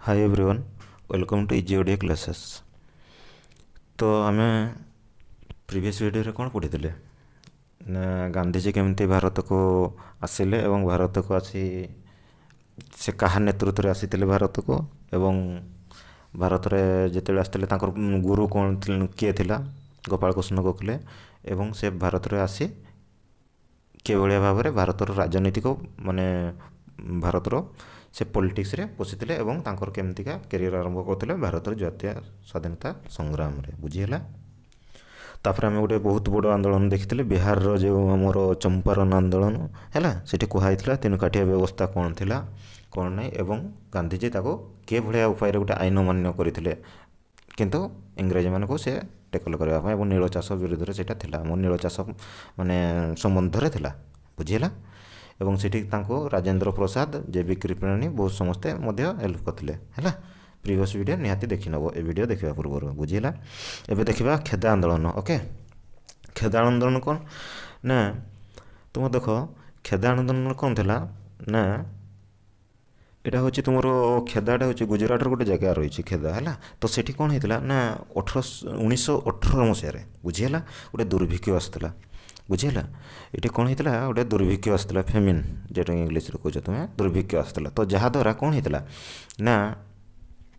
Hi everyone, welcome to easy Odia classes. तो आमे previous video रे कौन पढ़ी ना गांधीजी केमती भारत को आसिले एवं भारत को आसी से कहा नेतृत्व रे आसीथिले भारत को एवं भारत रे जेतेबे आसीथिले तांकर गुरु कौन किए थिला गोपाल कृष्ण गोखले एवं से भारत रे आसी के भलिया भाव रे भारत रो राजनीति को माने भारत रो से पॉलिटिक्स रे पशिथिले एवं तांकर केमतिका करियर आरंभ करथिले भारत रो जातीय स्वाधीनता संग्राम रे बुझिहेला। तापर आम गोटे बहुत बड़ आंदोलन देखी बिहार रो जो आमर चंपारण आंदोलन है सेठी कहला तीन काठिया व्यवस्था कौन थिला कौन नहीं एवं गांधीजी ताको के भलिया उपाय गोटे आईन मान्य करथिले किंतु इंग्रेज मान को से टेकल करने और नील चाष विरुद्ध से नील चाष माने संबंध रे थिला बुझिहेला। एवं सेठी तांको राजेंद्र प्रसाद जेबी कृपलानी बहुत समस्ते हेल्प करथिले हैला। प्रीवियस वीडियो निहाती देखि नबो ए वीडियो देखिबा पूर्व बुझिहेला। एबे देखिबा खेदा आंदोलन। ओके, खेदा आंदोलन कौन ना तुम देख खेदा आंदोलन कौन थिला ना एटा हूँ तुम खेदाटा हूँ गुजरात गोटे जगह रही खेदा है। तो सेठी कौन होता ना 1918 मसीह बुझीगला गोटे दुर्भिक्ष आसाला बुझीगला। ये कौन होता गोटे दुर्भिक्ष आसाला फेमिन जेटा इंग्लीश कह तुम्हें दुर्भिक्ष आसाला। तो जहाद्वारा कौन होता ना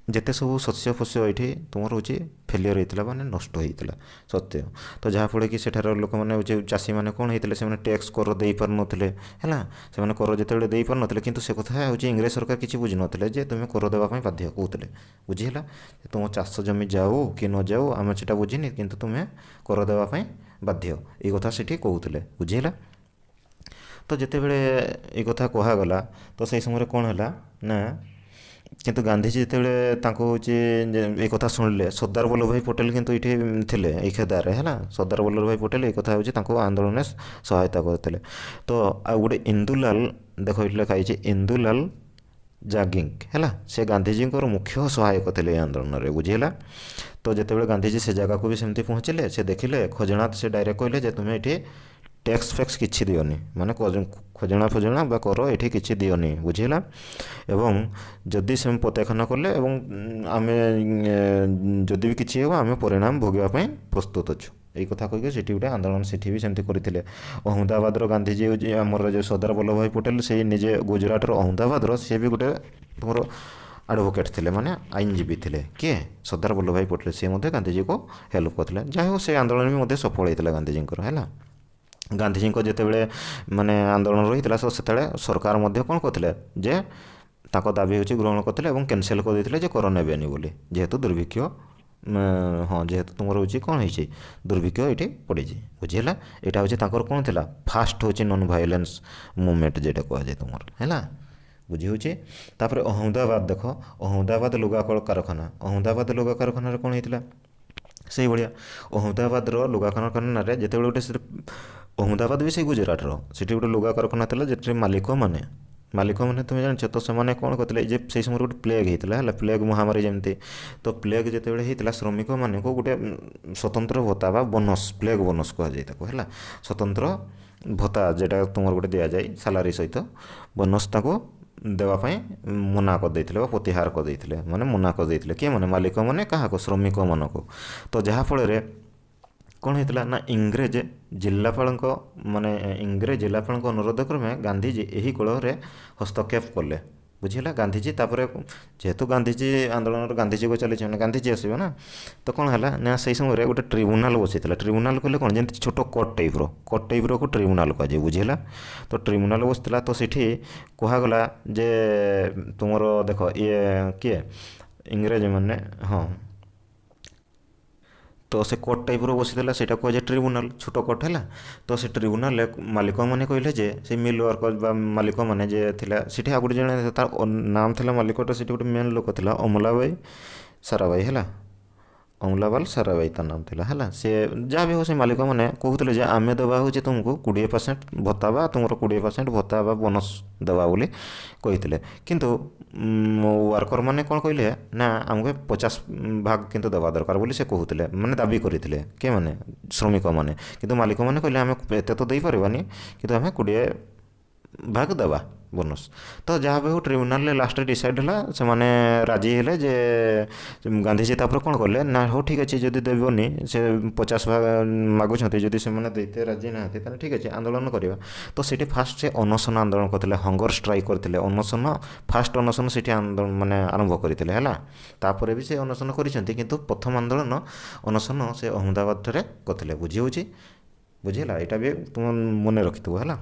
जिते सब शस्य फस्य ये तुम हूँ फेलियर होता माने नष्ट होता सत्य। तो जहाँफल कि सेठार लोक मैंने चाषी मैंने कौन होते से टैक्स कर दे पार नथिले है से कर जिते दे पार नथिले किंतु से कथा हूँ इंग्रेज सरकार किसी बुझी नथिले जे तुम्हें कर देवाई बाध्य कहते बुझीगला। तुम चाष जमी जाऊ कि न जाऊ आम से बुझीनी किंतु तुम्हें कर देवाई बाध्य ये कथा से कहते बुझीगला। तो जिते बड़े ये कथा कहगला तो से समय कौन है ना किंतु गांधीजी जिते हूँ ये कथा शुणिले सरदार वल्लभ भाई पटेल किंतु ये थे ये खेदार है सरदार वल्लभ भाई पटेल ये कथा हूँ आंदोलन में सहायता करते। तो आ गोटे इंदुलाल देख लिखाई इंदुलाल जागिंग है से गांधीजी मुख्य सहायक थे आंदोलन में बुझीगला। तो जिते गांधीजी से जगह को भी सेमती पहुँचले से देखिले खजना से डायरेक्ट कहले तुम्हें ये टैक्स फैक्स किसी दियोनी माने खजना फजना बा कर ये किसी दियोनी बुझीगला। एवं जदि से प्रत्याख्यान कले एवं आम जदि भी किसी हो आम परिणाम भोगवाई प्रस्तुत अच्छु यही कथा कहीकि से गोटे आंदोलन से भी सेमती करते। अहमदाबाद गांधीजी आमर जो सरदार वल्लभ भाई पटेल से निजे गुजरात अहमदाबाद सी भी गोटे तुम एडवोकेट थे माने आईनजीवी थे किए सरदार वल्लभ भाई पटेल सी गांधीजी को हेल्प करते जहाँ से आंदोलन भी सफल होता गांधीजी है। गांधीजी को जिते माने आंदोलन रही तो से सरकार कौन करते जे ताको दाबी हूँ ग्रहण करते और कैनसल कर देते कर नेबेनि बोली जेहेतु दुर्भिक्ष हाँ जेहेतु तुम हूँ कौन हो दुर्भिक्ष ये पड़ी बुझीगला। यहाँ हूँ कौन थी फास्ट हूँ नॉन भाइलेंस मूवमेंट जेटा कहुए तुम है बुझी हूँ। तापर अहमदाबाद देख अहमदाबाद लुगा कारखाना अहमदाबाद लुगा कारखाना कौन होता से भाया अहमदाबाद लुगा कारखाना जिते गोटे अहमदाबाद भी से गुजरात से गोटे लुगा कारखाना था जो मालिक मैंने तुम जान तो से कौन करते से समय गोटे प्लेग होता है प्लेग महामारी जमती। तो प्लेग जिते होता श्रमिक मान को गोटे स्वतंत्र भत्ता बा बोनस प्लेग बोनस कहुए है स्वतंत्र भत्ता जेटा तुम गोटे दि जाए सालारी सहित बोनस ताको देवाई मना करदे प्रतिहार करदे माने मना करदे किए मैंने मालिक मैंने क्या श्रमिक मान को। तो जहाँफल कौन होता ना इंग्रेज जिलापाल माने इंग्रेज जिलापाल अनुरोध क्रमे गांधीजी यही कलह हस्तक्षेप कले बुझीगला। गांधीजी तापर जेहेतु गांधीजी आंदोलन गांधीजी को चली गांधीजी आसो ना तो कौन है ना से समय गोटे ट्रिब्यूनाल बसी ट्रिब्यूनाल कहले कौन जमी छोट कोर्ट टाइप को ट्रिब्यूनाल कहुए बुझीगला। तो ट्रिब्यूनाल बसला तो सीठी कहगला जे तुम देख ये किए इंग्रेज मैंने हाँ तो से कोर्ट टाइप बसीला से कहुए ट्रिब्यूनाल छोट कोर्ट है। तो से ट्रिब्यूनाल मालिक मैंने कहले जे से मिल वर्कर मालिक मैंने जे सी आ गए जन तार नाम था मालिकटा से गोटे मेन लोक था अमलाबाई साराबाई है अमलाबाल साराबाई तार नाम था है से जहाँ भी हो से मालिक मैंने कहते आम देवा हूँ तुमको 20% भत्ता बा तुम 20% भत्ता बा बोनस देवा बोली कहते किंतु वर्कर मैंने कौन कहले ना आमको 50% किंतु देवा दरकार बोली से कहते मैंने दाबी करते किए मैंने श्रमिक मैंने किंतु मालिक मैंने कहले आम एत तो दे पारानी किंतु आम 20% देवा ବୋନସ୍। ତ ଯାହା ବି ହଉ ଟ୍ରିବ୍ୟୁନାଲରେ ଲାଷ୍ଟରେ ଡିସାଇଡ୍ ହେଲା, ସେମାନେ ରାଜି ହେଲେ ଯେ ଗାନ୍ଧିଜୀ ତାପରେ କ'ଣ କଲେ ନା ହଉ ଠିକ୍ ଅଛି ଯଦି ଦେବନି ସେ 50 ଭାଗ ମାଗୁଛନ୍ତି, ଯଦି ସେମାନେ ଦେଇତେ ରାଜି ନାହାନ୍ତି ତାହେଲେ ଠିକ୍ ଅଛି ଆନ୍ଦୋଳନ କରିବା। ତ ସେଠି ଫାଷ୍ଟ ସେ ଅନଶନ ଆନ୍ଦୋଳନ କରିଥିଲେ, ହଙ୍ଗର ଷ୍ଟ୍ରାଇକ୍ କରିଥିଲେ, ଅନଶନ ଫାଷ୍ଟ ଅନଶନ ସେଠି ଆନ୍ଦୋଳନ ମାନେ ଆରମ୍ଭ କରିଥିଲେ ହେଲା। ତାପରେ ବି ସେ ଅନଶନ କରିଛନ୍ତି, କିନ୍ତୁ ପ୍ରଥମ ଆନ୍ଦୋଳନ ଅନଶନ ସେ ଅହମ୍ମଦାବାଦଠାରେ କରିଥିଲେ। ବୁଝି ହେଉଛି, ବୁଝିହେଲା, ଏଇଟା ବି ତୁମ ମନେ ରଖିଥିବ ହେଲା।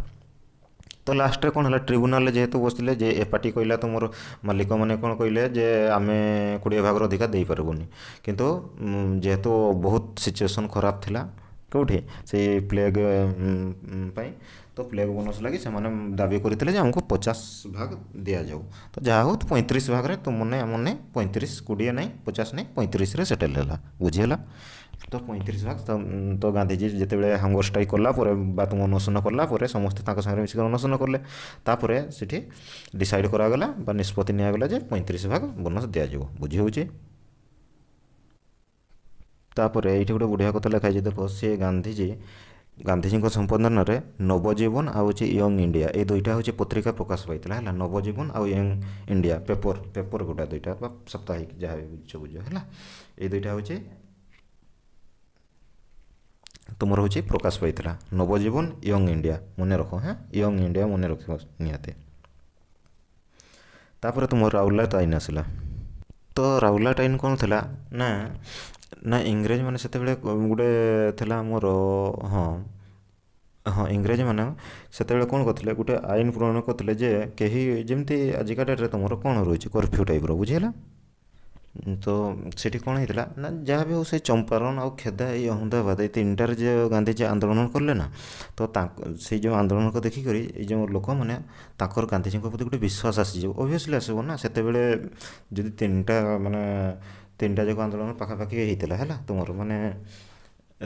ତ ଲାଷ୍ଟରେ କ'ଣ ହେଲା, ଟ୍ରିବ୍ୟୁନାଲରେ ଯେହେତୁ ବସିଥିଲେ ଯେ ଏ ପାର୍ଟି କହିଲା, ତୁମର ମାଲିକମାନେ କ'ଣ କହିଲେ ଯେ ଆମେ 20 ଭାଗର ଅଧିକା ଦେଇପାରିବୁନି। କିନ୍ତୁ ଯେହେତୁ ବହୁତ ସିଚୁଏସନ୍ ଖରାପ ଥିଲା କେଉଁଠି ସେଇ ପ୍ଲେଗ୍ ପାଇଁ, ତ ପ୍ଲେଗ୍ ବୋନସ୍ ଲାଗି ସେମାନେ ଦାବି କରିଥିଲେ ଯେ ଆମକୁ 50 ଭାଗ ଦିଆଯାଉ। ତ ଯାହା ହଉ 35 ଭାଗରେ ତ ମନେ ମନେ 35, 20 ନାହିଁ 50 ନାହିଁ 35ରେ ସେଟେଲ୍ ହେଲା। ବୁଝିହେଲା। ତ 35 ଭାଗ ତ ଗାନ୍ଧିଜୀ ଯେତେବେଳେ ହଙ୍ଗର ଷ୍ଟ୍ରାଇକ୍ କଲା ପରେ ବା ତୁମ ଅନଶନ କଲା ପରେ ସମସ୍ତେ ତାଙ୍କ ସାଙ୍ଗରେ ମିଶିକି ଅନଶନ କଲେ। ତାପରେ ସେଠି ଡିସାଇଡ଼୍ କରାଗଲା ବା ନିଷ୍ପତ୍ତି ନିଆଗଲା ଯେ 35 ଭାଗ ବୋନସ୍ ଦିଆଯିବ। ବୁଝି ହେଉଛି। ତାପରେ ଏଇଠି ଗୋଟେ ବଢ଼ିଆ କଥା ଲେଖା ହେଇଛି ଦେଖ, ସେ ଗାନ୍ଧିଜୀଙ୍କ ସମ୍ପାଦନାରେ ନବଜୀବନ ଆଉ ହେଉଛି ୟଙ୍ଗ ଇଣ୍ଡିଆ, ଏଇ ଦୁଇଟା ହେଉଛି ପତ୍ରିକା ପ୍ରକାଶ ପାଇଥିଲା ହେଲା। ନବଜୀବନ ଆଉ ୟଙ୍ଗ ଇଣ୍ଡିଆ ପେପର ଗୋଟା ଦୁଇଟା ବା ସାପ୍ତାହିକ ଯାହା ବି ବୁଝ ହେଲା, ଏଇ ଦୁଇଟା ହେଉଛି ତୁମର ହେଉଛି ପ୍ରକାଶ ପାଇଥିଲା। ନବଜୀବନ ୟଙ୍ଗ ଇଣ୍ଡିଆ ମନେ ରଖ, ହଁ ୟଙ୍ଗ ଇଣ୍ଡିଆ ମନେ ରଖିବ ନିହାତି। ତାପରେ ତୁମର ରାଉରକେଲା ଆଇନ ଆସିଲା। ତ ରାଉରକେଲା ଆଇନ କ'ଣ ଥିଲା ନା ନା ଇଂରେଜମାନେ ସେତେବେଳେ ଗୋଟେ ଥିଲା ଆମର, ହଁ ହଁ ଇଂରେଜମାନେ ସେତେବେଳେ କ'ଣ କରିଥିଲେ, ଗୋଟେ ଆଇନ ପ୍ରଣୟନ କରିଥିଲେ ଯେ କେହି ଯେମିତି ଆଜିକା ଡେଟ୍ରେ ତୁମର କ'ଣ ରହୁଛି କର୍ଫ୍ୟୁ ଟାଇପ୍ର, ବୁଝିହେଲା। ତ ସେଠି କ'ଣ ହେଇଥିଲା ନା ଯାହା ବି ହଉ ସେ ଚମ୍ପାରଣ ଆଉ ଖେଦା ଏଇ ଅହମ୍ମଦାବାଦ ଏଇ ତିନିଟାରେ ଯେ ଗାନ୍ଧିଜୀ ଆନ୍ଦୋଳନ କଲେ ନା, ତ ସେଇ ଯେଉଁ ଆନ୍ଦୋଳନକୁ ଦେଖିକରି ଏଇ ଯେଉଁ ଲୋକମାନେ ତାଙ୍କର ଗାନ୍ଧିଜୀଙ୍କ ପ୍ରତି ଗୋଟେ ବିଶ୍ୱାସ ଆସିଯିବ, ଅବଭିୟସ୍ଲି ଆସିବ ନା। ସେତେବେଳେ ଯଦି ତିନିଟା ଯାକ ଆନ୍ଦୋଳନ ପାଖାପାଖି ହେଇଥିଲା ହେଲା, ତୁମର ମାନେ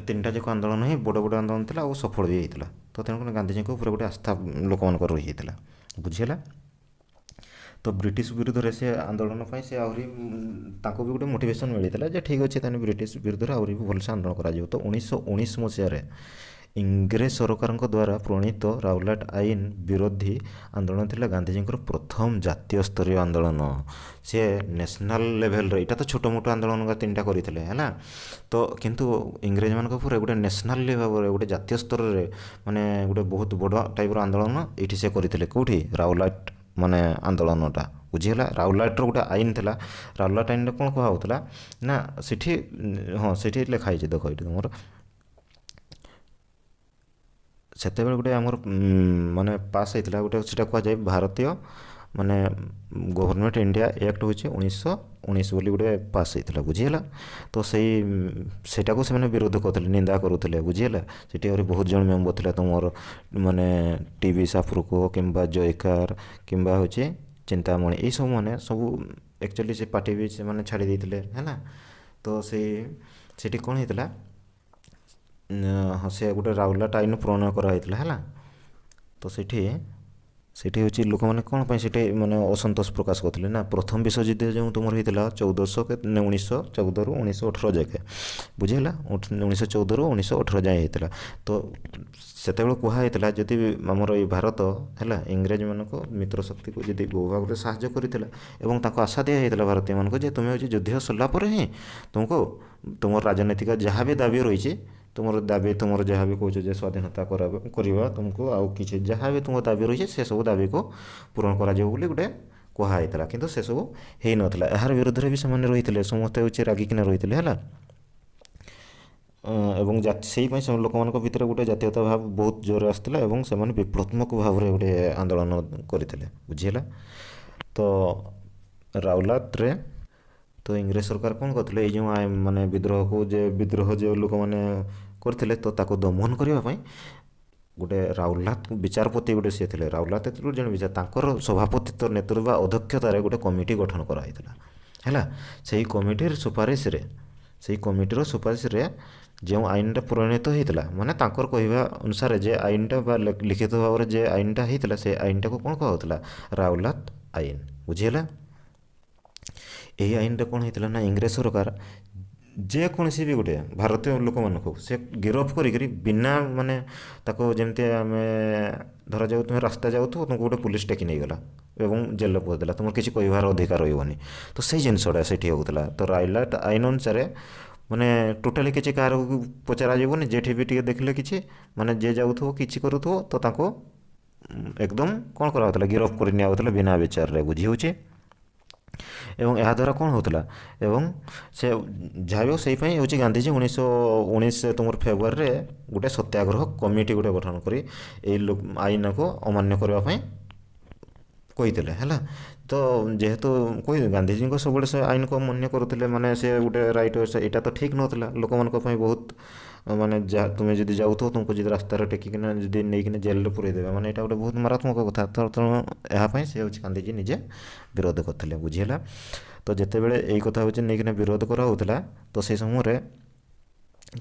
ତିନିଟା ଯାକ ଆନ୍ଦୋଳନ ହିଁ ବଡ଼ ବଡ଼ ଆନ୍ଦୋଳନ ଥିଲା ଆଉ ସଫଳ ବି ହେଇଥିଲା। ତ ତେଣୁକରି ଗାନ୍ଧିଜୀଙ୍କ ଉପରେ ଗୋଟେ ଆସ୍ଥା ଲୋକମାନଙ୍କର ରହିଯାଇଥିଲା। ବୁଝିହେଲା। ତ ବ୍ରିଟିଶ ବିରୁଦ୍ଧରେ ସେ ଆନ୍ଦୋଳନ ପାଇଁ ସେ ଆହୁରି ତାଙ୍କୁ ବି ଗୋଟେ ମୋଟିଭେସନ୍ ମିଳିଥିଲା ଯେ ଠିକ୍ ଅଛି ତାହେଲେ ବ୍ରିଟିଶ ବିରୁଦ୍ଧରେ ଆହୁରି ବି ଭଲସେ ଆନ୍ଦୋଳନ କରାଯିବ। ତ 1919 ଇଂରେଜ ସରକାରଙ୍କ ଦ୍ୱାରା ପ୍ରଣୀତ ରାଉରକେଲା ଆଇନ ବିରୋଧୀ ଆନ୍ଦୋଳନ ଥିଲା ଗାନ୍ଧିଜୀଙ୍କର ପ୍ରଥମ ଜାତୀୟ ସ୍ତରୀୟ ଆନ୍ଦୋଳନ। ସେ ନ୍ୟାସନାଲ୍ ଲେଭେଲରେ, ଏଇଟା ତ ଛୋଟ ମୋଟ ଆନ୍ଦୋଳନ ତିନିଟା କରିଥିଲେ ହେଲା, ତ କିନ୍ତୁ ଇଂରେଜମାନଙ୍କ ଉପରେ ଗୋଟେ ନ୍ୟାସନାଲି ଭାବରେ ଗୋଟେ ଜାତୀୟ ସ୍ତରରେ ମାନେ ଗୋଟେ ବହୁତ ବଡ଼ ଟାଇପ୍ର ଆନ୍ଦୋଳନ ଏଇଠି ସେ କରିଥିଲେ। କେଉଁଠି? ରାଉରକେଲା ମାନେ ଆନ୍ଦୋଳନଟା। ବୁଝିହେଲା। ରାଉରକେଲାର ଗୋଟେ ଆଇନ ଥିଲା। ରାଉରକେଲା ଆଇନରେ କ'ଣ କୁହାହେଉଥିଲା ନା ସେଠି, ହଁ ସେଠି ଲେଖା ହେଇଛି ଦେଖ, ଏଇଠି ତୁମର ସେତେବେଳେ ଗୋଟେ ଆମର ମାନେ ପାସ୍ ହେଇଥିଲା ଗୋଟେ, ସେଟା କୁହାଯାଏ ଭାରତୀୟ ମାନେ ଗଭର୍ଣ୍ଣମେଣ୍ଟ ଇଣ୍ଡିଆ ଆକ୍ଟ ହେଉଛି 1919 ବୋଲି ଗୋଟେ ପାସ୍ ହେଇଥିଲା। ବୁଝିହେଲା। ତ ସେଇଟାକୁ ସେମାନେ ବିରୋଧ କରୁଥିଲେ, ନିନ୍ଦା କରୁଥିଲେ। ବୁଝିହେଲା। ସେଠି ଆହୁରି ବହୁତ ଜଣ ମେମ୍ବର ଥିଲେ ତୁମର ମାନେ ଟିଭି ସାଫରୁକୋ କିମ୍ବା ଜୟକାର କିମ୍ବା ହେଉଛି ଚିନ୍ତାମଣି, ଏଇସବୁ ମାନେ ସବୁ ଆକ୍ଚୁଆଲି ସେ ପାର୍ଟି ବି ସେମାନେ ଛାଡ଼ି ଦେଇଥିଲେ ହେଲା। ତ ସେଠି କ'ଣ ହେଇଥିଲା, ହଁ ସେ ଗୋଟେ ରାଉରକେଲା ଆଇନ ପ୍ରଣୟନ କରାହେଇଥିଲା ହେଲା। ତ ସେଠି ହେଉଛି ଲୋକମାନେ କ'ଣ ପାଇଁ ସେଠି ମାନେ ଅସନ୍ତୋଷ ପ୍ରକାଶ କରୁଥିଲେ ନା ପ୍ରଥମ ବିଶ୍ୱଯୁଦ୍ଧ ଯେଉଁ ତୁମର ହେଇଥିଲା 1914ରୁ 1918 ଯାକେ। ବୁଝିହେଲା। 1914ରୁ 1918 ଯାଏଁ ହେଇଥିଲା। ତ ସେତେବେଳେ କୁହାହେଇଥିଲା ଯଦି ଆମର ଏଇ ଭାରତ ହେଲା ଇଂରେଜମାନଙ୍କୁ ମିତ୍ର ଶକ୍ତିକୁ ଯଦି ବହୁ ଭାବରେ ସାହାଯ୍ୟ କରିଥିଲା ଏବଂ ତାଙ୍କୁ ଆଶା ଦିଆହେଇଥିଲା ଭାରତୀୟମାନଙ୍କୁ ଯେ ତୁମେ ହେଉଛି ଯୁଦ୍ଧ ସରିଲା ପରେ ହିଁ ତୁମକୁ ତୁମର ରାଜନୈତିକ ଯାହା ବି ଦାବି ରହିଛି, ତୁମର ଦାବି ତୁମର ଯାହା ବି କହୁଛ ଯେ ସ୍ୱାଧୀନତା କରିବା ତୁମକୁ ଆଉ କିଛି ଯାହା ବି ତୁମ ଦାବି ରହିଛି ସେସବୁ ଦାବିକୁ ପୂରଣ କରାଯିବ ବୋଲି ଗୋଟେ କୁହାହେଇଥିଲା। କିନ୍ତୁ ସେସବୁ ହେଇନଥିଲା। ଏହାର ବିରୁଦ୍ଧରେ ବି ସେମାନେ ରହିଥିଲେ, ସମସ୍ତେ ହେଉଛି ରାଗିକିନା ରହିଥିଲେ ହେଲା। ଏବଂ ସେଇ ପାଇଁ ଲୋକମାନଙ୍କ ଭିତରେ ଗୋଟେ ଜାତୀୟତା ଭାବ ବହୁତ ଜୋରରେ ଆସିଥିଲା ଏବଂ ସେମାନେ ବିପ୍ଳବାତ୍ମକ ଭାବରେ ଗୋଟେ ଆନ୍ଦୋଳନ କରିଥିଲେ। ବୁଝିହେଲା। ତ ରାଉରକେଲାରେ ତ ଇଂରେଜ ସରକାର କ'ଣ କରୁଥିଲେ, ଏଇ ଯେଉଁ ମାନେ ବିଦ୍ରୋହ ଯେଉଁ ଲୋକମାନେ କରିଥିଲେ ତ ତାକୁ ଦମନ କରିବା ପାଇଁ ଗୋଟେ ରାଉରକେଲା ବିଚାରପତି ଗୋଟେ ସିଏ ଥିଲେ, ରାଉରକେଲା ଜଣେ ବିଚାର, ତାଙ୍କର ସଭାପତିତ୍ୱ ନେତୃତ୍ୱ ବା ଅଧ୍ୟକ୍ଷତାରେ ଗୋଟେ କମିଟି ଗଠନ କରାହେଇଥିଲା ହେଲା। ସେଇ କମିଟିର ସୁପାରିଶରେ ଯେଉଁ ଆଇନଟା ପ୍ରଣୀତ ହେଇଥିଲା, ମାନେ ତାଙ୍କର କହିବା ଅନୁସାରେ ଯେ ଆଇନଟା ବା ଲିଖିତ ଭାବରେ ଯେ ଆଇନଟା ହେଇଥିଲା ସେ ଆଇନଟାକୁ କ'ଣ କୁହାହେଉଥିଲା, ରାଉରକେଲା ଆଇନ। ବୁଝିହେଲା। ଏହି ଆଇନରେ କ'ଣ ହେଇଥିଲା ନା ଇଂରେଜ ସରକାର ଯେକୌଣସି ବି ଗୋଟେ ଭାରତୀୟ ଲୋକମାନଙ୍କୁ ସେ ଗିରଫ କରିକିରି ବିନା ମାନେ ତାକୁ ଯେମିତି ଆମେ ଧରାଯାଉ ତୁମେ ରାସ୍ତା ଯାଉଥିବ ତୁମକୁ ଗୋଟେ ପୁଲିସ ଟେକି ନେଇଗଲା ଏବଂ ଜେଲରେ ପକାଇଦେଲା, ତୁମର କିଛି କହିବାର ଅଧିକାର ରହିବନି। ତ ସେଇ ଜିନିଷଟା ସେଠି ହେଉଥିଲା। ତ ରାଇଲାଟ ଆଇନ ଅନୁସାରେ ମାନେ ଟୋଟାଲି କିଛି କାହାକୁ ପଚରାଯିବନି, ଯେଠି ବି ଟିକେ ଦେଖିଲେ କିଛି ମାନେ ଯିଏ ଯାଉଥିବ କିଛି କରୁଥିବ ତ ତାଙ୍କୁ ଏକଦମ କ'ଣ କରାହେଉଥିଲା, ଗିରଫ କରି ନିଆହେଉଥିଲା ବିନା ବିଚାରରେ, ବୁଝି ହେଉଛି। ଏବଂ ଏହାଦ୍ୱାରା କ'ଣ ହେଉଥିଲା, ଏବଂ ସେ ଯାହା ବି ହେଉ ସେଇପାଇଁ ହେଉଛି ଗାନ୍ଧିଜୀ 1919 ତୁମର ଫେବୃଆରୀରେ ଗୋଟେ ସତ୍ୟାଗ୍ରହ କମିଟି ଗୋଟେ ଗଠନ କରି ଏଇ ଆଇନକୁ ଅମାନ୍ୟ କରିବା ପାଇଁ କହିଥିଲେ ହେଲା। ତ ଯେହେତୁ ଗାନ୍ଧିଜୀଙ୍କ ସବୁବେଳେ ସେ ଆଇନକୁ ଅମାନ୍ୟ କରୁଥିଲେ, ମାନେ ସେ ଗୋଟେ ରାଇଟ୍, ଏଇଟା ତ ଠିକ୍ ନଥିଲା ଲୋକମାନଙ୍କ ପାଇଁ ବହୁତ, ମାନେ ଯାହା ତୁମେ ଯଦି ଯାଉଥିବ ତୁମକୁ ଯଦି ରାସ୍ତାରେ ଟେକିକିନା ଯଦି ନେଇକିନା ଜେଲରେ ପୁରେଇ ଦେବେ, ମାନେ ଏଇଟା ଗୋଟେ ବହୁତ ମାରାତ୍ମକ କଥା। ତେଣୁ ଏହା ପାଇଁ ସେ ହେଉଛି ଗାନ୍ଧିଜୀ ନିଜେ ବିରୋଧ କରିଥିଲେ, ବୁଝି ହେଲା। ତ ଯେତେବେଳେ ଏଇ କଥା ହେଉଛି ନେଇକିନା ବିରୋଧ କରାହେଉଥିଲା, ତ ସେଇ ସମୟରେ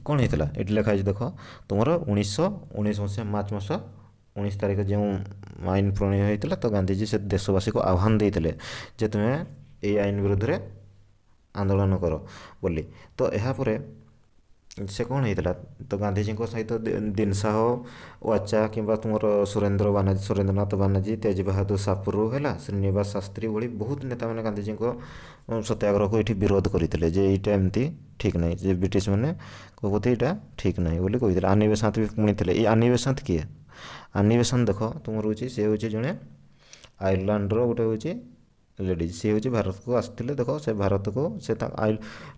କ'ଣ ହେଇଥିଲା, ଏଠି ଲେଖା ହେଇଛି ଦେଖ, ତୁମର 1919 ମସିହା ମାର୍ଚ୍ଚ ମାସ 19 ତାରିଖ ଯେଉଁ ଆଇନ ପ୍ରଣୟନ ହୋଇଥିଲା, ତ ଗାନ୍ଧିଜୀ ସେ ଦେଶବାସୀକୁ ଆହ୍ୱାନ ଦେଇଥିଲେ ଯେ ତୁମେ ଏଇ ଆଇନ ବିରୁଦ୍ଧରେ ଆନ୍ଦୋଳନ କର ବୋଲି। ତ ଏହାପରେ ସେ କ'ଣ ହେଇଥିଲା, ତ ଗାନ୍ଧିଜୀଙ୍କ ସହିତ ଦିନଶାହ ୱାଚା କିମ୍ବା ତୁମର ସୁରେନ୍ଦ୍ରନାଥ ବାନାର୍ଜୀ, ତେଜ ବାହାଦୁର ସାପୁରୁ ହେଲା, ଶ୍ରୀନିବାସ ଶାସ୍ତ୍ରୀ ଭଳି ବହୁତ ନେତାମାନେ ଗାନ୍ଧିଜୀଙ୍କ ସତ୍ୟାଗ୍ରହକୁ ଏଠି ବିରୋଧ କରିଥିଲେ ଯେ ଏଇଟା ଏମିତି ଠିକ୍ ନାହିଁ, ଯେ ବ୍ରିଟିଶମାନେ କହୁଥିଲେ ଏଇଟା ଠିକ୍ ନାହିଁ ବୋଲି କହିଥିଲେ। ଆନି ବେସାନ୍ତ ବି ପୁଣି ଥିଲେ। ଏଇ ଆନି ବେସାନ୍ତ କିଏ? ଆନି ବେସାନ୍ତ ଦେଖ ତୁମର ହେଉଛି, ସେ ହେଉଛି ଜଣେ ଆୟର୍ଲାଣ୍ଡର ଗୋଟେ ହେଉଛି ଲେଡ଼ିଜ୍। ସିଏ ହେଉଛି ଭାରତକୁ ଆସିଥିଲେ। ଦେଖ ସେ ଭାରତକୁ ସେ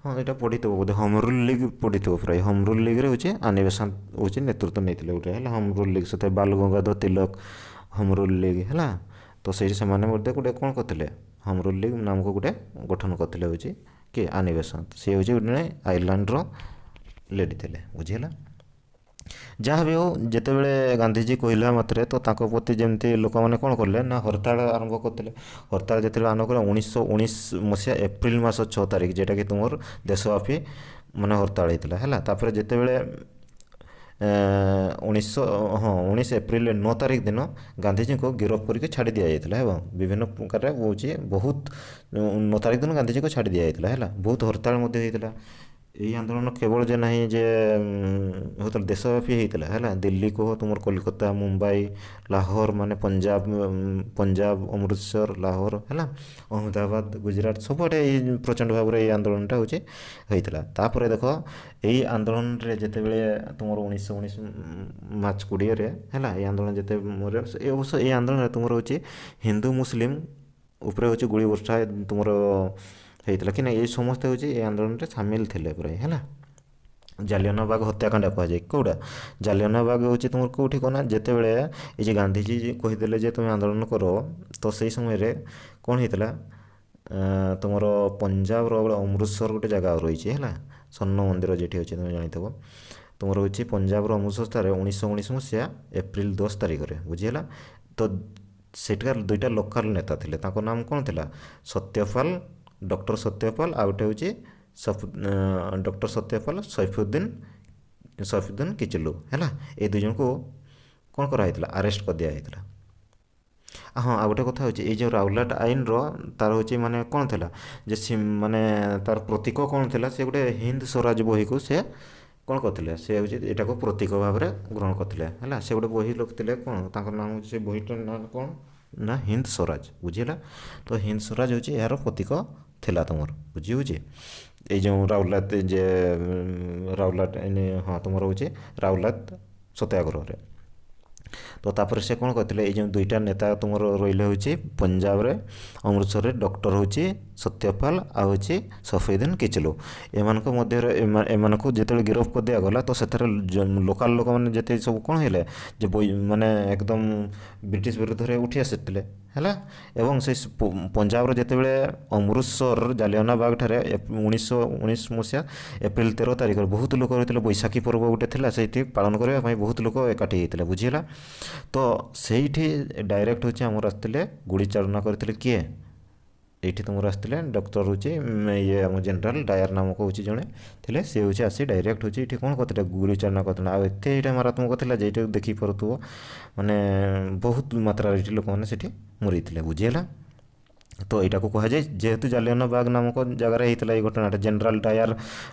ହଁ ଏଇଟା ପଢ଼ିଥିବ ବୋଧେ, ହୋମ୍ ରୁଲ୍ ଲିଗ୍ ପଢ଼ିଥିବ ପ୍ରାୟ। ହୋମ୍ ରୁଲ୍ ଲିଗ୍ରେ ହେଉଛି ଆନି ବେସାନ୍ତ ହେଉଛି ନେତୃତ୍ୱ ନେଇଥିଲେ ଗୋଟେ ହେଲା, ହୋମ୍ ରୁଲ୍ ଲିଗ୍। ସେଥିରେ Bal Gangadhar Tilak home rule league ହେଲା। ତ ସେଇଠି ସେମାନେ ମଧ୍ୟ ଗୋଟେ କ'ଣ କରିଥିଲେ, ହୋମ୍ ରୁଲ୍ ଲିଗ୍ ନାମକ ଗୋଟେ ଗଠନ କରିଥିଲେ ହେଉଛି କିଏ, ଆନି ବେସାନ୍ତ। ସିଏ ହେଉଛି ଜଣେ ଆୟର୍ଲାଣ୍ଡର ଲେଡ଼ି ଥିଲେ, ବୁଝିହେଲା। ଯାହା ବି ହେଉ, ଯେତେବେଳେ ଗାନ୍ଧିଜୀ କହିଲା ମାତ୍ରେ ତ ତାଙ୍କ ପ୍ରତି ଯେମିତି ଲୋକମାନେ କ'ଣ କଲେ ନା ହରତାଳ ଆରମ୍ଭ କରିଥିଲେ। ହରତାଳ ଯେତେବେଳେ ଆରମ୍ଭ କଲେ 1919 ମସିହା ଏପ୍ରିଲ ମାସ 6 ତାରିଖ, ଯେଉଁଟାକି ତୁମର ଦେଶବ୍ୟାପୀ ମାନେ ହରତାଳ ହେଇଥିଲା ହେଲା। ତାପରେ ଯେତେବେଳେ 19 ଏପ୍ରିଲ 9 ତାରିଖ ଦିନ ଗାନ୍ଧିଜୀଙ୍କୁ ଗିରଫ କରିକି ଛାଡ଼ି ଦିଆଯାଇଥିଲା ଏବଂ ବିଭିନ୍ନ ପ୍ରକାର ହେଉଛି ବହୁତ 9 ତାରିଖ ଦିନ ଗାନ୍ଧିଜୀଙ୍କୁ ଛାଡ଼ି ଦିଆଯାଇଥିଲା ହେଲା। ବହୁତ ହରତାଳ ମଧ୍ୟ ହେଇଥିଲା। ଏହି ଆନ୍ଦୋଳନ କେବଳ ଯେ ନାହିଁ ଯେ ହେଉଥିଲା, ଦେଶବ୍ୟାପୀ ହେଇଥିଲା ହେଲା। ଦିଲ୍ଲୀ କୁହ, ତୁମର କୋଲକାତା, ମୁମ୍ବାଇ, ଲାହୋର, ମାନେ ପଞ୍ଜାବ, ଅମୃତସର, ଲାହୋର ହେଲା, ଅହମ୍ମଦାବାଦ, ଗୁଜୁରାଟ, ସବୁଆଡ଼େ ଏଇ ପ୍ରଚଣ୍ଡ ଭାବରେ ଏଇ ଆନ୍ଦୋଳନଟା ହେଉଛି ହେଇଥିଲା। ତାପରେ ଦେଖ ଏଇ ଆନ୍ଦୋଳନରେ ଯେତେବେଳେ ତୁମର 1919 ମାର୍ଚ୍ଚ 20ରେ ହେଲା, ଏଇ ଆନ୍ଦୋଳନ ଯେତେବେଳେ ଏ ଅବଶ୍ୟ ଏଇ ଆନ୍ଦୋଳନରେ ତୁମର ହେଉଛି ହିନ୍ଦୁ ମୁସଲିମ ଉପରେ ହେଉଛି ଗୁଳି ବର୍ଷା ତୁମର ହେଇଥିଲା କି ନା, ଏଇ ସମସ୍ତେ ହେଉଛି ଏ ଆନ୍ଦୋଳନରେ ସାମିଲ ଥିଲେ ପ୍ରାୟ ହେଲା। ଜାଲିଆନାବାଗ ହତ୍ୟାକାଣ୍ଡ କୁହାଯାଏ। କେଉଁଟା ଜାଲିଆନାବାଗ ହେଉଛି ତୁମର କେଉଁଠି କ'ଣ ନା, ଯେତେବେଳେ ଏ ଯେ ଗାନ୍ଧିଜୀ କହିଦେଲେ ଯେ ତୁମେ ଆନ୍ଦୋଳନ କର, ତ ସେଇ ସମୟରେ କ'ଣ ହେଇଥିଲା, ତୁମର ପଞ୍ଜାବର ଅମୃତସର ଗୋଟେ ଜାଗା ରହିଛି ହେଲା, ସ୍ୱର୍ଣ୍ଣ ମନ୍ଦିର ଯେଠି ଅଛି ତୁମେ ଜାଣିଥିବ। ତୁମର ହେଉଛି ପଞ୍ଜାବର ଅମୃତସରରେ 1919 ମସିହା ଏପ୍ରିଲ 10 ତାରିଖରେ, ବୁଝିହେଲା। ତ ସେଠିକାର ଦୁଇଟା ଲୋକାଲ ନେତା ଥିଲେ, ତାଙ୍କ ନାମ କ'ଣ ଥିଲା, ସତ୍ୟପାଲ, ଡକ୍ଟର ସତ୍ୟପାଲ, ଆଉ ଗୋଟେ ହେଉଛି ଡକ୍ଟର ସତ୍ୟପାଲ ସୈଫୁଦ୍ଦିନ କିଚିଲୁ ହେଲା। ଏ ଦୁଇ ଜଣଙ୍କୁ କ'ଣ କରାହେଇଥିଲା, ଆରେଷ୍ଟ କରିଦିଆଯାଇଥିଲା। ହଁ, ଆଉ ଗୋଟେ କଥା ହେଉଛି, ଏଇ ଯେଉଁ ରାଉଲାଟ ଆଇନର ତାର ହେଉଛି ମାନେ କ'ଣ ଥିଲା ଯେ ମାନେ ତାର ପ୍ରତୀକ କ'ଣ ଥିଲା, ସେ ଗୋଟେ ହିନ୍ଦ ସ୍ୱରାଜ ବହିକୁ ସେ କ'ଣ କରିଥିଲେ, ସେ ହେଉଛି ଏଇଟାକୁ ପ୍ରତୀକ ଭାବରେ ଗ୍ରହଣ କରିଥିଲେ ହେଲା। ସେ ଗୋଟେ ବହି ଲେଖିଥିଲେ, କ'ଣ ତାଙ୍କର ନାମ ହେଉଛି, ସେ ବହିଟାର ନାମ କ'ଣ ନା ହିନ୍ଦ ସ୍ୱରାଜ, ବୁଝିହେଲା। ତ ହିନ୍ଦ ସ୍ୱରାଜ ହେଉଛି ଏହାର ପ୍ରତୀକ ଥିଲା ତୁମର, ବୁଝି ହେଉଛି। ଏଇ ଯେଉଁ ରାଉଲାତ ଯେ ରାଉଲାଟ ହଁ ତୁମର ହେଉଛି ରାଉଲାତ ସତ୍ୟାଗ୍ରହରେ। ତ ତାପରେ ସେ କ'ଣ କରିଥିଲେ, ଏଇ ଯେଉଁ ଦୁଇଟା ନେତା ତୁମର ରହିଲେ ହେଉଛି ପଞ୍ଜାବରେ ଅମୃତସରରେ ଡକ୍ଟର ହେଉଛି ସତ୍ୟପାଲ ଆଉ ହେଉଛି ସଫିଉଦ୍ଦିନ କିଚିଲୁ। ଏମାନଙ୍କ ମଧ୍ୟରେ ଏମାନଙ୍କୁ ଯେତେବେଳେ ଗିରଫ କରିଦିଆଗଲା, ତ ସେଥିରେ ଲୋକାଲ ଲୋକମାନେ ଯେତେ ସବୁ କ'ଣ ହେଲେ ଯେ ମାନେ ଏକଦମ ବ୍ରିଟିଶ ବିରୁଦ୍ଧରେ ଉଠି ଆସିଥିଲେ ହେଲା। ଏବଂ ସେ ପଞ୍ଜାବର ଯେତେବେଳେ ଅମୃତସର ଜାଲିଆନାବାଗଠାରେ 1919 ମସିହା ଏପ୍ରିଲ 13 ତାରିଖରେ ବହୁତ ଲୋକ ରହିଥିଲେ, ବୈଶାଖୀ ପର୍ବ ଗୋଟେ ଥିଲା, ସେଇଠି ପାଳନ କରିବା ପାଇଁ ବହୁତ ଲୋକ ଏକାଠି ହେଇଥିଲେ, ବୁଝିହେଲା। ତ ସେଇଠି ଡାଇରେକ୍ଟ ହେଉଛି ଆମର ଆସିଥିଲେ, ଗୁଳି ଚାଳନା କରିଥିଲେ କିଏ, ଏଇଠି ତୁମର ଆସିଥିଲେ ଡକ୍ଟର ହେଉଛି ଇଏ ଆମ ଜେନେରାଲ ଡାୟାର ନାମକ ହେଉଛି ଜଣେ ଥିଲେ, ସେ ହେଉଛି ଆସି ଡାଇରେକ୍ଟ ହେଉଛି ଏଇଠି କ'ଣ କରିଥିଲେ, ଗୁଳି ଚାଳନା କରିଥିଲେ। ଆଉ ଏତେ ଏଇଟା ମାରାତ୍ମକ ଥିଲା ଯେ ଏଇଟାକୁ ଦେଖିପାରୁଥିବ, ମାନେ ବହୁତ ମାତ୍ରାରେ ଏଇଠି ଲୋକମାନେ ସେଠି ମରିଥିଲେ, ବୁଝିହେଲା। ତ ଏଇଟାକୁ କୁହାଯାଏ ଯେହେତୁ ଜାଲିଆନାବାଗ ନାମକ ଜାଗାରେ ହେଇଥିଲା ଏଇ ଘଟଣାଟା, ଜେନେରାଲ ଡାୟାର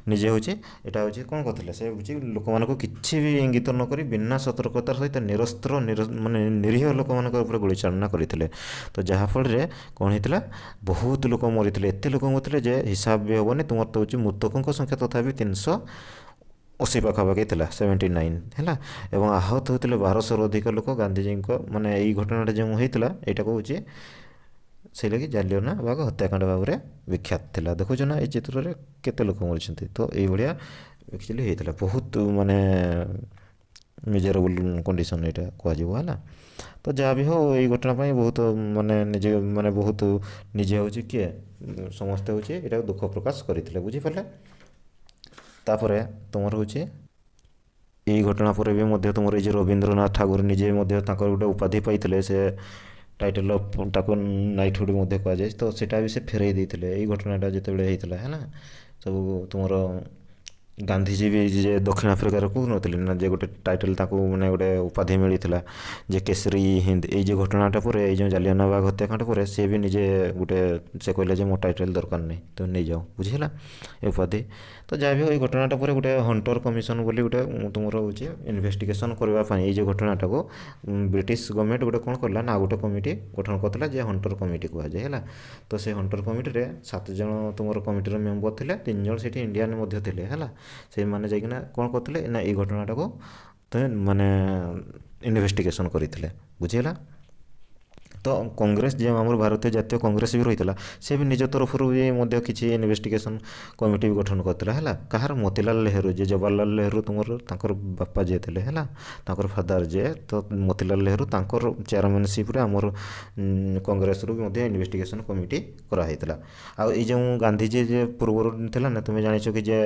ନିଜେ ହେଉଛି ଏଇଟା ହେଉଛି କ'ଣ କରିଥିଲେ, ସେ ହେଉଛି ଲୋକମାନଙ୍କୁ କିଛି ବି ଇଙ୍ଗିତ ନ କରି ବିନା ସତର୍କତାର ସହିତ ନିରସ୍ତ୍ର ମାନେ ନିରୀହ ଲୋକମାନଙ୍କ ଉପରେ ଗୁଳିଚାଳନା କରିଥିଲେ। ତ ଯାହାଫଳରେ କ'ଣ ହେଇଥିଲା, ବହୁତ ଲୋକ ମରିଥିଲେ, ଏତେ ଲୋକ ମରିଥିଲେ ଯେ ହିସାବ ବି ହେବନି। ତୁମର ତ ହେଉଛି ମୃତକଙ୍କ ସଂଖ୍ୟା ତଥାପି 380 ପାଖାପାଖି ଥିଲା, 79 ହେଲା। ଏବଂ ଆହତ ହୋଇଥିଲେ 1200ରୁ ଅଧିକ ଲୋକ। ଗାନ୍ଧିଜୀଙ୍କ ମାନେ ଏଇ ଘଟଣାଟା ଯେଉଁ ହେଇଥିଲା ଏଇଟାକୁ ହେଉଛି ସେଇଲାଗି ଜାଲିଆନାବାଗ ହତ୍ୟାକାଣ୍ଡ ଭାବରେ ବିଖ୍ୟାତ ଥିଲା। ଦେଖୁଛ ନା ଏଇ ଚିତ୍ରରେ କେତେ ଲୋକ ମରିଛନ୍ତି। ତ ଏଇଭଳିଆ ଆକ୍ଚୁଆଲି ହେଇଥିଲା, ବହୁତ ମାନେ ମିଜେରେବୁଲ୍ କଣ୍ଡିସନ୍ ଏଇଟା କୁହାଯିବ ହେଲା। ତ ଯାହା ବି ହଉ ଏଇ ଘଟଣା ପାଇଁ ବହୁତ ମାନେ ନିଜେ ମାନେ ବହୁତ ନିଜେ ହେଉଛି କିଏ ସମସ୍ତେ ହେଉଛି ଏଇଟାକୁ ଦୁଃଖ ପ୍ରକାଶ କରିଥିଲେ, ବୁଝିପାରିଲେ। ତାପରେ ତୁମର ହେଉଛି ଏଇ ଘଟଣା ପରେ ବି ମଧ୍ୟ ତୁମର ଏଇ ଯେ ରବୀନ୍ଦ୍ରନାଥ ଠାକୁର ନିଜେ ମଧ୍ୟ ତାଙ୍କର ଗୋଟେ ଉପାଧି ପାଇଥିଲେ, ସେ ଟାଇଟଲ୍ ଅଫ୍ ତାକୁ ନାଇଟହୁଡ୍ ମଧ୍ୟ କୁହାଯାଏ। ତ ସେଇଟା ବି ସେ ଫେରାଇ ଦେଇଥିଲେ ଏଇ ଘଟଣାଟା ଯେତେବେଳେ ହେଇଥିଲା ହେଲା। ସବୁ ତୁମର ଗାନ୍ଧିଜୀ ବି ଯେ ଦକ୍ଷିଣ ଆଫ୍ରିକାରେ କହୁନଥିଲେ ନା ଯେ ଗୋଟେ ଟାଇଟଲ୍ ତାକୁ ମାନେ ଗୋଟେ ଉପାଧି ମିଳିଥିଲା ଯେ କେଶରୀ ହିନ୍ଦ। ଏଇ ଯେ ଘଟଣାଟା ପରେ ଏଇ ଯେଉଁ ଜାଲିଆନାବାଗ ହତ୍ୟାକାଣ୍ଡ ପରେ ସେ ବି ନିଜେ ଗୋଟେ ସେ କହିଲେ ଯେ ମୋ ଟାଇଟଲ୍ ଦରକାର ନାହିଁ, ତୁମେ ନେଇଯାଅ, ବୁଝିହେଲା ଏ ଉପାଧି। ତ ଯାହା ବି ହଉ ଏଇ ଘଟଣାଟା ପରେ ଗୋଟେ ହଣ୍ଟର କମିଶନ ବୋଲି ଗୋଟେ ତୁମର ହେଉଛି ଇନଭେଷ୍ଟିଗେସନ୍ କରିବା ପାଇଁ ଏଇ ଯେଉଁ ଘଟଣାଟାକୁ ବ୍ରିଟିଶ ଗଭର୍ଣ୍ଣମେଣ୍ଟ ଗୋଟେ କ'ଣ କଲା ନା ଆଉ ଗୋଟେ କମିଟି ଗଠନ କରିଥିଲା ଯେ ହଣ୍ଟର କମିଟି କୁହାଯାଏ ହେଲା। ତ ସେ ହଣ୍ଟର କମିଟିରେ 7 ଜଣ ତୁମର କମିଟିର ମେମ୍ବର ଥିଲେ, 3 ଜଣ ସେଠି ଇଣ୍ଡିଆନ୍ ମଧ୍ୟ ଥିଲେ ହେଲା। ସେଇମାନେ ଯାଇକିନା କ'ଣ କରୁଥିଲେ ନା ଏଇ ଘଟଣାଟାକୁ ମାନେ ଇନଭେଷ୍ଟିଗେସନ୍ କରିଥିଲେ, ବୁଝିହେଲା। ତ କଂଗ୍ରେସ ଯେଉଁ ଆମର ଭାରତୀୟ ଜାତୀୟ କଂଗ୍ରେସ ବି ରହିଥିଲା, ସେ ବି ନିଜ ତରଫରୁ ବି ମଧ୍ୟ କିଛି ଇନଭେଷ୍ଟିଗେସନ୍ କମିଟି ବି ଗଠନ କରିଥିଲା ହେଲା। କାହାର, ମୋତିଲାଲ ନେହେରୁ, ଯେ ଜବାହରଲାଲ ନେହେରୁ ତୁମର ତାଙ୍କର ବାପା ଯିଏ ଥିଲେ ହେଲା, ତାଙ୍କର ଫାଦର ଯିଏ, ତ ମୋତିଲାଲ ନେହେରୁ ତାଙ୍କର ଚେୟାରମ୍ୟାନସିପ୍ରେ ଆମର କଂଗ୍ରେସରୁ ବି ମଧ୍ୟ ଇନଭେଷ୍ଟିଗେସନ୍ କମିଟି କରାହେଇଥିଲା। ଆଉ ଏଇ ଯେଉଁ ଗାନ୍ଧିଜୀ ଯେ ପୂର୍ବରୁ ଥିଲା ନା, ତୁମେ ଜାଣିଛ କି ଯେ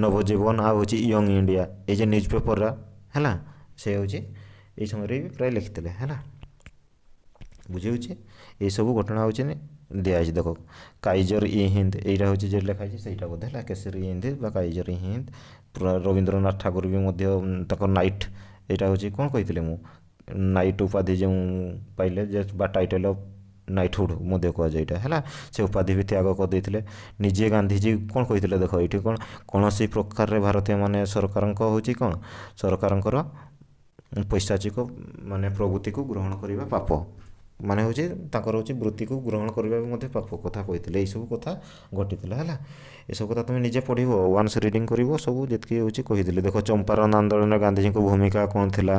ନବଜୀବନ ଆଉ ହେଉଛି ୟଙ୍ଗ ଇଣ୍ଡିଆ ଏଇ ଯେ ନ୍ୟୁଜ୍ ପେପରଟା ହେଲା, ସେ ହେଉଛି ଏଇ ସମୟରେ ବି ପ୍ରାୟ ଲେଖିଥିଲେ ହେଲା, ବୁଝିହେଉଛି। ଏଇସବୁ ଘଟଣା ହେଉଛି ଦିଆହେଇଛି। ଦେଖ କାଇଜର ଇ ହିନ୍ଦ ଏଇଟା ହେଉଛି ଯେ ଲେଖା ହେଇଛି ସେଇଟା ବୋଧେ ହେଲା, କେଶରୀ ହିନ୍ଦ ବା କାଇଜର ଇ ହିନ୍ଦ। ରବୀନ୍ଦ୍ରନାଥ ଠାକୁର ବି ମଧ୍ୟ ତାଙ୍କ ନାଇଟ୍ ଏଇଟା ହେଉଛି କ'ଣ କହିଥିଲି ମୁଁ, ନାଇଟ୍ ଉପାଧି ଯେଉଁ ପାଇଲେ ଯେ ବା ଟାଇଟଲ୍ ଅଫ୍ ନାଇଟହୁଡ୍ ମଧ୍ୟ କୁହାଯାଏ ଏଇଟା ହେଲା। ସେ ଉପାଧି ବି ତ୍ୟାଗ କରିଦେଇଥିଲେ। ନିଜେ ଗାନ୍ଧିଜୀ କ'ଣ କହିଥିଲେ, ଦେଖ ଏଇଠି କ'ଣ, କୌଣସି ପ୍ରକାରରେ ଭାରତୀୟମାନେ ସରକାରଙ୍କ ହେଉଛି କ'ଣ, ସରକାରଙ୍କର ପୈଶାଚିକ ମାନେ ପ୍ରବୃତ୍ତିକୁ ଗ୍ରହଣ କରିବା ପାପ, ମାନେ ହେଉଛି ତାଙ୍କର ହେଉଛି ବୃତ୍ତିକୁ ଗ୍ରହଣ କରିବା ବି ମଧ୍ୟ ପାପ କଥା କହିଥିଲେ। ଏଇସବୁ କଥା ଘଟିଥିଲା ହେଲା। ଏସବୁ କଥା ତୁମେ ନିଜେ ପଢ଼ିବ, ୱାନ୍ସ ରିଡ଼ିଂ କରିବ, ସବୁ ଯେତିକି ହେଉଛି କହିଥିଲି। ଦେଖ ଚମ୍ପାରନ ଆନ୍ଦୋଳନରେ ଗାନ୍ଧିଜୀଙ୍କ ଭୂମିକା କ'ଣ ଥିଲା,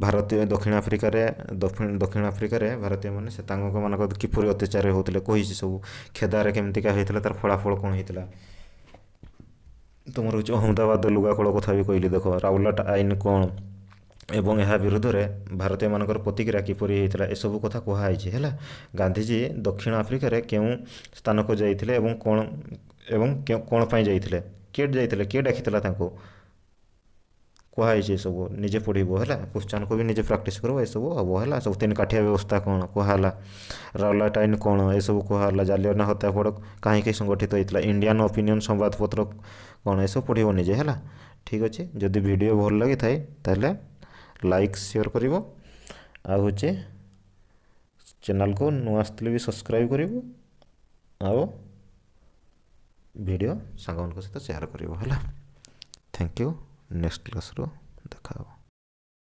ଭାରତୀୟ ଦକ୍ଷିଣ ଆଫ୍ରିକାରେ ଭାରତୀୟମାନେ ଶ୍ଵେତାଙ୍ଗମାନଙ୍କ କିପରି ଅତ୍ୟାଚାର ହେଉଥିଲେ କହିଛି ସବୁ। ଖେଦାରେ କେମିତିକା ହେଇଥିଲା, ତାର ଫଳାଫଳ କ'ଣ ହେଇଥିଲା। ତୁମର ହେଉଛି ଅହମ୍ମଦାବାଦ ଲୁଗାକଳ କଥା ବି କହିଲି। ଦେଖ ରାଉଲାଟ ଆଇନ କ'ଣ ଏବଂ ଏହା ବିରୁଦ୍ଧରେ ଭାରତୀୟମାନଙ୍କର ପ୍ରତିକ୍ରିୟା କିପରି ହେଇଥିଲା, ଏସବୁ କଥା କୁହାଯାଇଛି ହେଲା। ଗାନ୍ଧିଜୀ ଦକ୍ଷିଣ ଆଫ୍ରିକାରେ କେଉଁ ସ୍ଥାନକୁ ଯାଇଥିଲେ ଏବଂ କ'ଣ ପାଇଁ ଯାଇଥିଲେ, କିଏ ଯାଇଥିଲେ, କିଏ ଡାକିଥିଲା ତାଙ୍କୁ, କୁହାଯାଇଛି ଏସବୁ ନିଜେ ପଢ଼ିବ ହେଲା। କ୍ୱେଶ୍ଚନକୁ ବି ନିଜେ ପ୍ରାକ୍ଟିସ୍ କରିବ, ଏସବୁ ହେବ ହେଲା। ସବୁ 3 କାଠିଆ ବ୍ୟବସ୍ଥା କ'ଣ କୁହାହେଲା, ରାଉଲାଟ ଆଇନ କ'ଣ ଏସବୁ କୁହାହେଲା, ଜାଲିଆନା ହତ୍ୟାକାଣ୍ଡ କାହିଁକି ସଂଗଠିତ ହେଇଥିଲା, ଇଣ୍ଡିଆନ୍ ଓପିନିଅନ୍ ସମ୍ବାଦପତ୍ର କ'ଣ, ଏସବୁ ପଢ଼ିବ ନିଜେ ହେଲା। ଠିକ୍ ଅଛି, ଯଦି ଭିଡ଼ିଓ ଭଲ ଲାଗିଥାଏ ତାହେଲେ ଲାଇକ୍ ସେୟାର କରିବ, ଆଉ ହେଉଛି ଚ୍ୟାନେଲକୁ ନୂଆ ଆସିଥିଲେ ବି ସବସ୍କ୍ରାଇବ୍ କରିବ, ଆଉ ଭିଡ଼ିଓ ସାଙ୍ଗମାନଙ୍କ ସହିତ ସେୟାର କରିବ ହେଲା। Thank you. ନେକ୍ସଟ କ୍ଲାସ୍ରୁ ଦେଖା ହେବ।